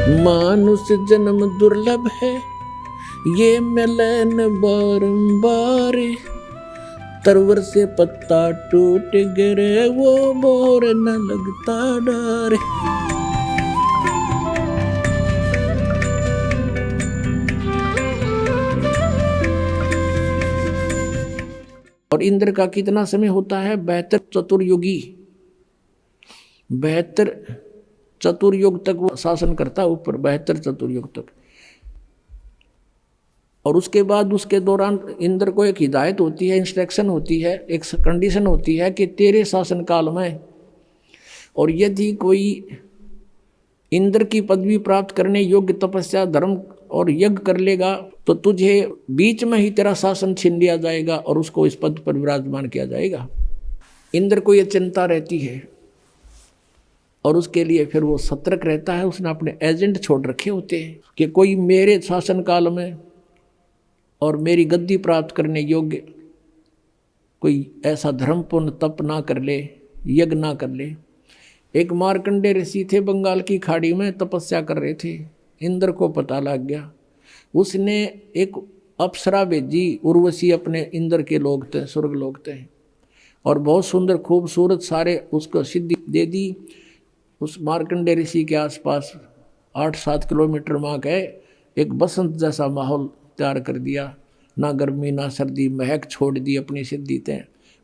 मानुष जन्म दुर्लभ है, ये मिलन बारंबार। तरवर से पत्ता टूट गिरे, वो मोर न लगता डार। और इंद्र का कितना समय होता है? 72 चतुर्युगी, 72 चतुर्युग तक वो शासन करता है ऊपर, 72 चतुर्युग तक। और उसके बाद उसके दौरान इंद्र को एक हिदायत होती है, इंस्ट्रक्शन होती है, एक कंडीशन होती है कि तेरे शासन काल में और यदि कोई इंद्र की पदवी प्राप्त करने योग्य तपस्या धर्म और यज्ञ कर लेगा तो तुझे बीच में ही तेरा शासन छीन लिया जाएगा और उसको इस पद पर विराजमान किया जाएगा। इंद्र को ये चिंता रहती है और उसके लिए फिर वो सतर्क रहता है। उसने अपने एजेंट छोड़ रखे होते हैं कि कोई मेरे शासन काल में और मेरी गद्दी प्राप्त करने योग्य कोई ऐसा धर्मपूर्ण तप ना कर ले, यज्ञ ना कर ले। एक मार्कंडेय ऋषि थे, बंगाल की खाड़ी में तपस्या कर रहे थे। इंद्र को पता लग गया, उसने एक अप्सरा भेजी, उर्वशी अपने इंद्र के लोग थे, स्वर्ग लोग थे, और बहुत सुंदर खूबसूरत सारे उसको सिद्धि दे दी। उस मार्कंडेय ऋषि के आसपास 8-7 किलोमीटर वहाँ गए, एक बसंत जैसा माहौल तैयार कर दिया, ना गर्मी ना सर्दी, महक छोड़ दी अपनी सिद्धि थे।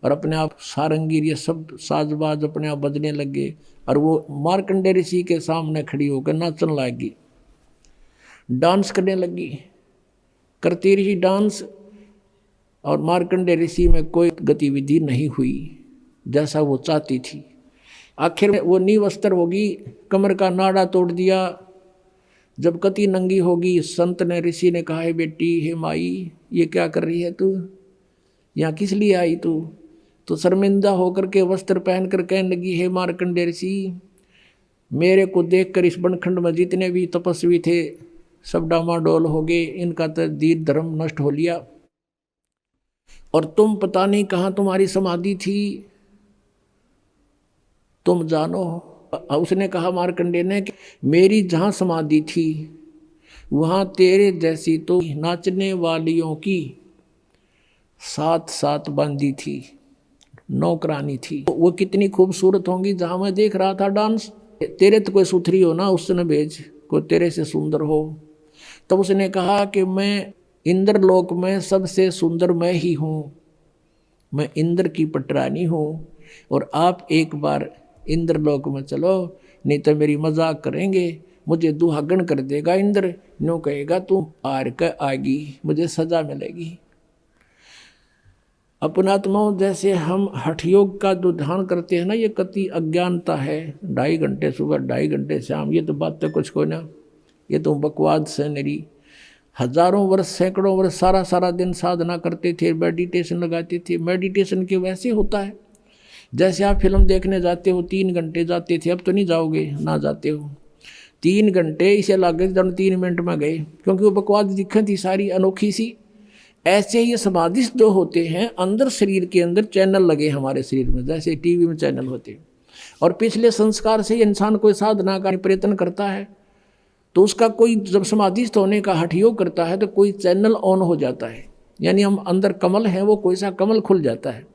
और अपने आप सारंगीर ये सब साजबाज अपने आप बजने लगे और वो मार्कंडेय ऋषि के सामने खड़ी होकर नाचने लगी, डांस करने लगी, करती रही डांस। और मार्कंडेय ऋषि में कोई गतिविधि नहीं हुई जैसा वो चाहती थी। आखिर में वो निवस्त्र होगी, कमर का नाड़ा तोड़ दिया। जब कति नंगी होगी, संत ने ऋषि ने कहा, है बेटी, हे माई, ये क्या कर रही है तू, यहाँ किस लिए आई तू? तो शर्मिंदा होकर के वस्त्र पहन कर कहने लगी, हे मार्कंडेय ऋषि, मेरे को देखकर इस बनखंड में जितने भी तपस्वी थे सब डामाडोल हो गए, इनका तो दीन धर्म नष्ट हो लिया। और तुम पता नहीं कहाँ तुम्हारी समाधि थी, तुम जानो। उसने कहा मार्कंडेय ने कि मेरी जहाँ समाधि थी वहाँ तेरे जैसी तो नाचने वालियों की 7 बांधी थी, नौकरानी थी। वो कितनी खूबसूरत होंगी जहाँ मैं देख रहा था डांस। तेरे तो कोई सुथरी हो ना, उससे न भेज, कोई तेरे से सुंदर हो। तब उसने कहा कि मैं इंद्रलोक में सबसे सुंदर मैं ही हूँ, मैं इंद्र की पटरानी हूँ, और आप एक बार इंद्रलोक में चलो, नहीं तो मेरी मजाक करेंगे, मुझे दुहागन कर देगा इंद्र, नो कहेगा तुम आर कर आएगी, मुझे सजा मिलेगी। अपनात्माओं, जैसे हम हठ योग का जो ध्यान करते हैं ना, ये कति अज्ञानता है। 2.5 घंटे सुबह, 2.5 घंटे शाम, ये तो बात तो कुछ को ना, ये तो बकवाद से मेरी। हजारों वर्ष, सैकड़ों वर्ष सारा दिन साधना करते थे, मेडिटेशन लगाते थे। मेडिटेशन के वैसे होता है जैसे आप फिल्म देखने जाते हो, 3 घंटे जाते थे, अब तो नहीं जाओगे, ना जाते हो। 3 घंटे इसे लगे जब 3 मिनट में गए, क्योंकि वो बकवाद दिक्कत थी सारी अनोखी सी। ऐसे ही ये समाधिस्थ जो होते हैं, अंदर शरीर के अंदर चैनल लगे हमारे शरीर में, जैसे टीवी में चैनल होते हैं। और पिछले संस्कार से इंसान कोई साधना का प्रयत्न करता है तो उसका कोई, जब समाधिस्थ होने का हठ योग करता है तो कोई चैनल ऑन हो जाता है, यानी हम अंदर कमल है, वो कोई सा कमल खुल जाता है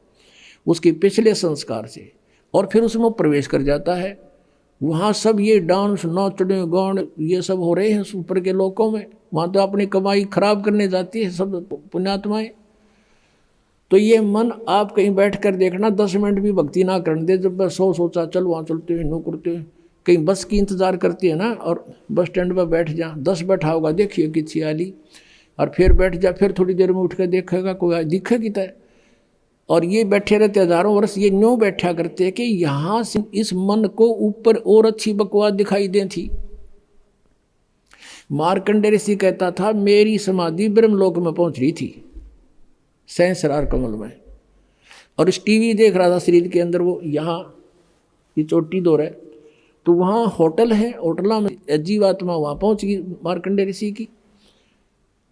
उसके पिछले संस्कार से, और फिर उसमें प्रवेश कर जाता है। वहाँ सब ये डांस, नाचने, गान, ये सब हो रहे हैं ऊपर के लोकों में। वहाँ तो अपनी कमाई खराब करने जाती है सब पुण्यात्माएं। तो ये मन आप कहीं बैठ कर देखना, 10 मिनट भी भक्ति ना करने दे। जब मैं सोचा चल वहाँ चलते हैं, नो करते हैं, कहीं बस की इंतज़ार करती है ना, और बस स्टैंड पर बैठ जा, 10 बैठा होगा, देखिए कि छियाली, और फिर बैठ जा, फिर थोड़ी देर में उठ कर देखेगा कोई दिखेगी तय। और ये बैठे रहते हजारों वर्ष, ये न्यों बैठा करते कि यहाँ से इस मन को ऊपर और अच्छी बकवास दिखाई दे थी। मार्कंडेय ऋषि कहता था, मेरी समाधि ब्रह्मलोक में पहुंच रही थी, सहस्रार कमल में, और इस टीवी देख रहा था शरीर के अंदर। वो यहाँ ये चोटी दौर है, तो वहाँ होटल है, होटला में जीवात्मा वहाँ पहुँच गई मार्कंडेय ऋषि की।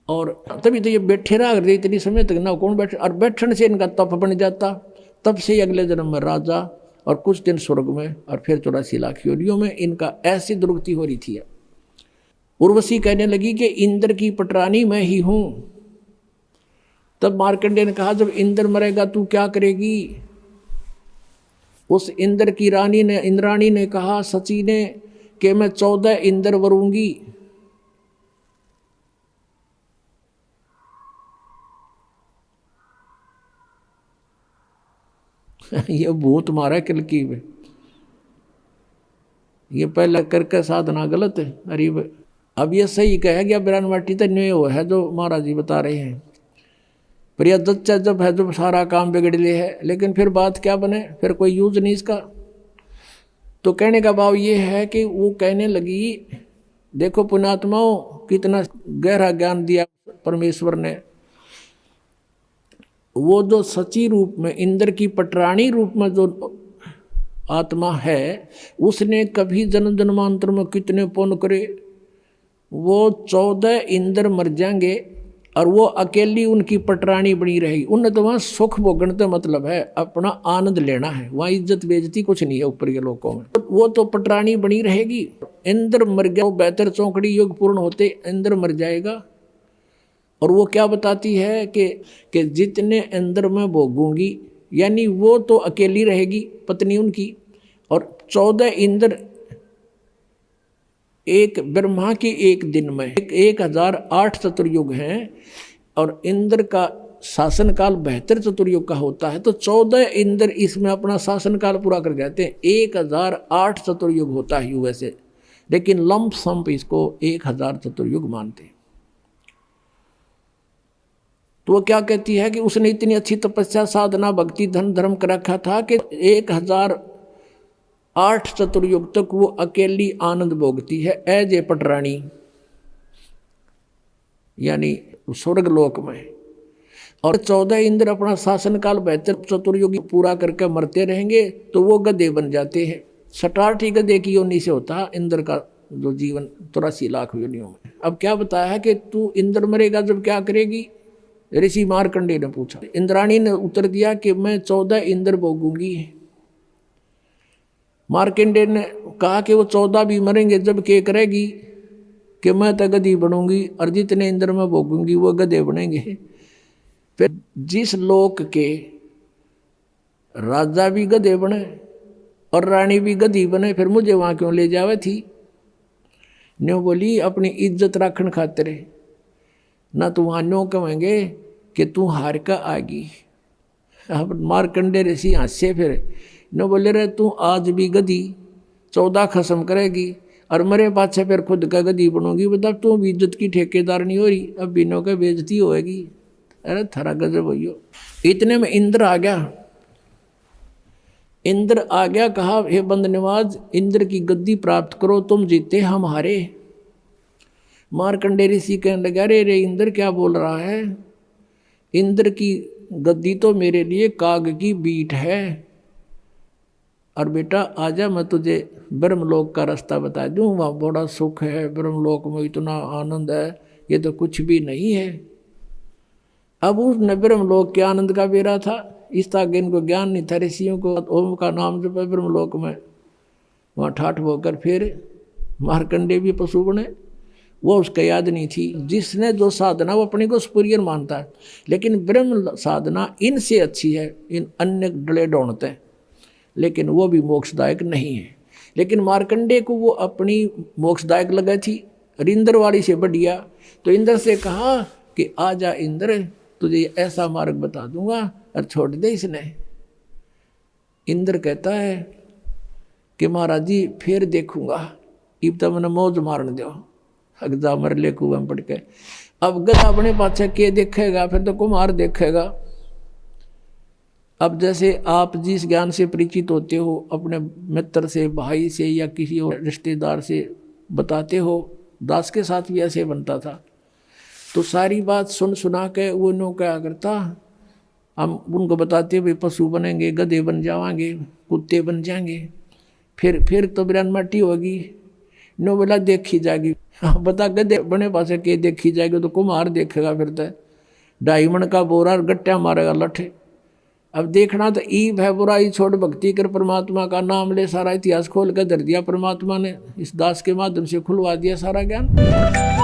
और तभी तो ये बैठे रहा करते इतनी समय तक, ना कौन बैठे, और बैठने से इनका तप बन जाता। तब से अगले जन्म में राजा, और कुछ दिन स्वर्ग में, और फिर 84 लाख योनियों में इनका ऐसी दुर्गति हो रही थी। उर्वशी कहने लगी कि इंद्र की पटरानी मैं ही हूं। तब मार्कंडेय ने कहा, जब इंद्र मरेगा तू क्या करेगी? उस इंद्र की रानी ने, इंद्राणी ने कहा सची ने कि मैं 14 इंद्र वरूंगी। ये भूत मारा किलकी में, ये पहले करके साधना गलत है। अरे अब ये सही कह गया बिरान माटी तो नहीं वो है जो महाराज जी बता रहे हैं। प्रिया दच्चा जब है जब सारा काम बिगड़ ले है, लेकिन फिर बात क्या बने, फिर कोई यूज नहीं इसका। तो कहने का भाव ये है कि वो कहने लगी, देखो पुण्यात्माओं कितना गहरा ज्ञान दिया परमेश्वर ने। वो जो सची रूप में इंद्र की पटरानी रूप में जो आत्मा है, उसने कभी जन्म जन्मांतर में कितने पुण्य करे, वो 14 इंद्र मर जाएंगे और वो अकेली उनकी पटरानी बनी रहेगी। उन्हें तो वहाँ सुख भोगने का मतलब है, अपना आनंद लेना है, वहाँ इज्जत बेइज्जती कुछ नहीं है ऊपर के लोगों में। वो तो पटरानी बनी रहेगी। इंद्र मर गया, वो बेहतर चौकड़ी युग पूर्ण होते इंद्र मर जाएगा। और वो क्या बताती है कि जितने इंद्र मैं भोगूंगी, यानी वो तो अकेली रहेगी पत्नी उनकी, और 14 इंद्र एक ब्रह्मा के एक दिन में 1008 चतुर्युग हैं, और इंद्र का शासन काल 72 चतुर्युग का होता है। तो 14 इंद्र इसमें अपना शासन काल पूरा कर जाते हैं। 1008 चतुर्युग होता है वैसे, लेकिन लंप संप इसको 1000 चतुर्युग मानते हैं। तो वो क्या कहती है कि उसने इतनी अच्छी तपस्या साधना भक्ति धन धर्म कर रखा था कि 1008 चतुर्युग तक वो अकेली आनंद भोगती है एज ए पटरानी, यानी स्वर्ग लोक में। और 14 इंद्र अपना शासन काल 72 चतुर्युग पूरा करके मरते रहेंगे, तो वो गधे बन जाते हैं। 67 गधे की योनि से होता है इंद्र का जो जीवन 83 लाख योनियों में। अब क्या बताया है कि तू इंद्र मरेगा जब क्या करेगी? ऋषि मार्कंडेय ने पूछा। इंद्राणी ने उत्तर दिया कि मैं 14 इंद्र भोगूंगी। मार्कंडेय ने कहा कि वो 14 भी मरेंगे जब क्या करेगी कि मैं तो गधी बनूंगी और जितने इंद्र में भोगूंगी वो गधे बनेंगे। फिर जिस लोक के राजा भी गधे बने और रानी भी गधी बने, फिर मुझे वहां क्यों ले जावे थी? न्यो बोली अपनी इज्जत रखने खातिर, ना तो वहाँ न्यो कहेंगे कि तू हार का आगी। अब मार्कंडेय ऋषि हंसे, फिर न बोले रहे तू आज भी गधी 14 खत्म करेगी और मरे पाछे फिर खुद का गधी बनोगी। बता तू भी इज्जत की ठेकेदार नहीं हो रही, अब बिनो का बेइज्जती होएगी। अरे थारा गजब भैयो। इतने में इंद्र आ गया। इंद्र आ गया, कहा हे बंद नवाज इंद्र की गद्दी प्राप्त करो, तुम जीते हम हारे। मार्कंडेय ऋषि कहने लगा, रे रे इंद्र क्या बोल रहा है? इंद्र की गद्दी तो मेरे लिए काग की बीट है, और बेटा आजा मैं तुझे ब्रह्मलोक का रास्ता बता दूं, वहाँ बड़ा सुख है, ब्रह्मलोक में इतना आनंद है, ये तो कुछ भी नहीं है। अब उस ब्रह्मलोक के आनंद का बेरा था, इस आगे इनको ज्ञान नहीं था ऋषियों को। ओम का नाम जब ब्रह्मलोक में वहाँ ठाठ होकर फिर मार्कंडेय भी पशु बने, वो उसका याद नहीं थी। जिसने जो साधना वो अपने को सुपीरियर मानता है, लेकिन ब्रह्म साधना इनसे अच्छी है, इन अन्य डले ढूंढते हैं, लेकिन वो भी मोक्षदायक नहीं है। लेकिन मार्कंडेय को वो अपनी मोक्षदायक लगा थी, इंद्र वाली से बढ़िया। तो इंद्र से कहा कि आजा इंद्र, तुझे ऐसा मार्ग बता दूंगा और छोड़ दे इसने। इंद्र कहता है कि महाराज जी फिर देखूंगा, इब तो मैंने मौज मारने दो, अगजा मर ले कुएं पड़ के। अब गधा अपने पाछे के देखेगा, फिर तो कुमार देखेगा। अब जैसे आप जिस ज्ञान से परिचित होते हो, अपने मित्र से, भाई से या किसी और रिश्तेदार से बताते हो, दास के साथ भी ऐसे बनता था। तो सारी बात सुन सुना के वो नो क्या करता, हम उनको बताते भाई पशु बनेंगे, गधे बन जाएंगे, कुत्ते बन जाएंगे, फिर तो बिरान माटी होगी। नो बोला देखी जाएगी। हाँ बता गधे बने पासे के देखी जाएगी, तो कुम्हार देखेगा, फिर तो 2.5 मन का बोरा गट्टा मारेगा लठे, अब देखना तो ईब है बुराई छोड़ भक्ति कर परमात्मा का नाम ले, सारा इतिहास खोल कर धर दिया परमात्मा ने, इस दास के माध्यम से खुलवा दिया सारा ज्ञान।